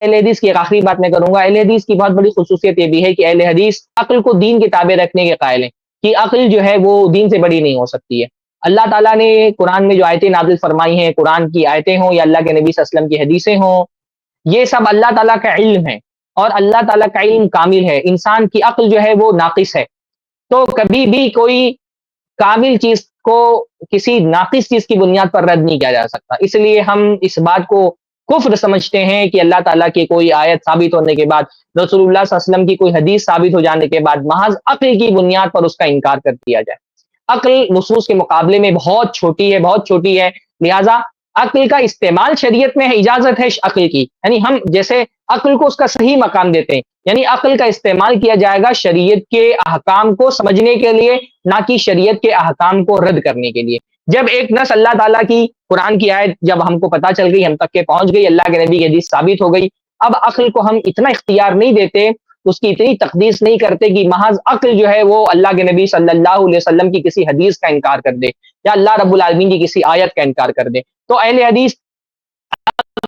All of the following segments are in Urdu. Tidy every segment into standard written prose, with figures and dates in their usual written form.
اہل حدیث کی ایک آخری بات میں کروں گا. اہل حدیث کی بہت بڑی خصوصیت یہ بھی ہے کہ اہل حدیث عقل کو دین کے تابع رکھنے کے قائل ہیں کہ عقل جو ہے وہ دین سے بڑی نہیں ہو سکتی ہے. اللہ تعالیٰ نے قرآن میں جو آیتیں نازل فرمائی ہیں، قرآن کی آیتیں ہوں یا اللہ کے نبی صلی اللہ علیہ وسلم کی حدیثیں ہوں، یہ سب اللہ تعالیٰ کا علم ہے، اور اللہ تعالیٰ کا علم کامل ہے. انسان کی عقل جو ہے وہ ناقص ہے. تو کبھی بھی کوئی کامل چیز کو کسی ناقص چیز کی بنیاد پر رد نہیں کیا جا سکتا. اس لیے ہم اس بات کو کفر سمجھتے ہیں کہ اللہ تعالیٰ کی کوئی آیت ثابت ہونے کے بعد، رسول اللہ صلی اللہ علیہ وسلم کی کوئی حدیث ثابت ہو جانے کے بعد محض عقل کی بنیاد پر اس کا انکار کر دیا جائے. عقل نصوص کے مقابلے میں بہت چھوٹی ہے، بہت چھوٹی ہے. لہٰذا عقل کا استعمال شریعت میں ہے، اجازت ہے عقل کی، یعنی ہم جیسے عقل کو اس کا صحیح مقام دیتے ہیں، یعنی عقل کا استعمال کیا جائے گا شریعت کے احکام کو سمجھنے کے لیے، نہ کہ شریعت کے احکام کو رد کرنے کے لیے. جب ایک نص اللہ تعالیٰ کی قرآن کی آیت جب ہم کو پتہ چل گئی، ہم تک کے پہنچ گئی، اللہ کے نبی کی حدیث ثابت ہو گئی، اب عقل کو ہم اتنا اختیار نہیں دیتے، اس کی اتنی تقدیس نہیں کرتے کہ محض عقل جو ہے وہ اللہ کے نبی صلی اللہ علیہ وسلم کی کسی حدیث کا انکار کر دے یا اللہ رب العالمین کی کسی آیت کا انکار کر دے. تو اہل حدیث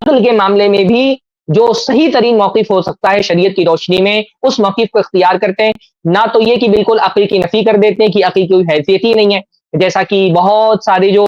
عقل کے معاملے میں بھی جو صحیح ترین موقف ہو سکتا ہے شریعت کی روشنی میں، اس موقف کو اختیار کرتے ہیں. نہ تو یہ کہ بالکل عقل کی نفی کر دیتے ہیں کہ عقل کی کوئی حیثیت ہی نہیں ہے، جیسا کہ بہت سارے جو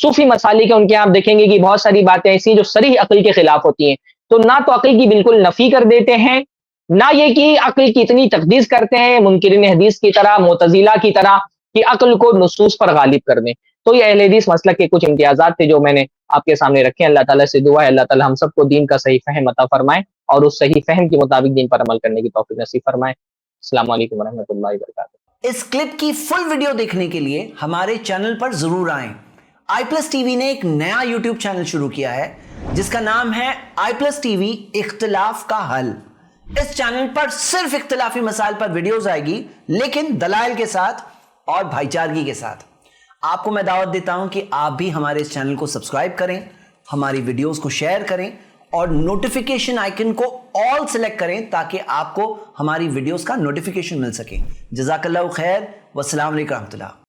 صوفی مسالک ہیں ان کے آپ دیکھیں گے کہ بہت ساری باتیں ایسی جو صریح عقل کے خلاف ہوتی ہیں. تو نہ تو عقل کی بالکل نفی کر دیتے ہیں، نہ یہ کہ عقل کی اتنی تقدیس کرتے ہیں منکرین حدیث کی طرح، معتزلہ کی طرح، کہ عقل کو نصوص پر غالب کر دیں. تو یہ اہل حدیث مسلک کے کچھ امتیازات تھے جو میں نے آپ کے سامنے رکھے. اللہ تعالیٰ سے دعا ہے اللہ تعالیٰ ہم سب کو دین کا صحیح فہم عطا فرمائے اور اس صحیح فہم کے مطابق دین پر عمل کرنے کی توفیق نصیب فرمائے. السلام علیکم ورحمۃ اللہ وبرکاتہ. اس کلپ کی فل ویڈیو دیکھنے کے لیے ہمارے چینل پر ضرور آئیں. آئی پلس ٹی وی نے ایک نیا یوٹیوب چینل شروع کیا ہے جس کا نام ہے آئی پلس ٹی وی اختلاف کا حل. اس چینل پر صرف اختلافی مسائل پر ویڈیوز آئے گی، لیکن دلائل کے ساتھ اور بھائی چارگی کے ساتھ. آپ کو میں دعوت دیتا ہوں کہ آپ بھی ہمارے اس چینل کو سبسکرائب کریں، ہماری ویڈیوز کو شیئر کریں اور نوٹیفیکیشن آئیکن کو آل سلیکٹ کریں تاکہ آپ کو ہماری ویڈیوز کا نوٹیفیکیشن مل سکے. جزاک اللہ خیر، والسلام علیکم ورحمۃ اللہ.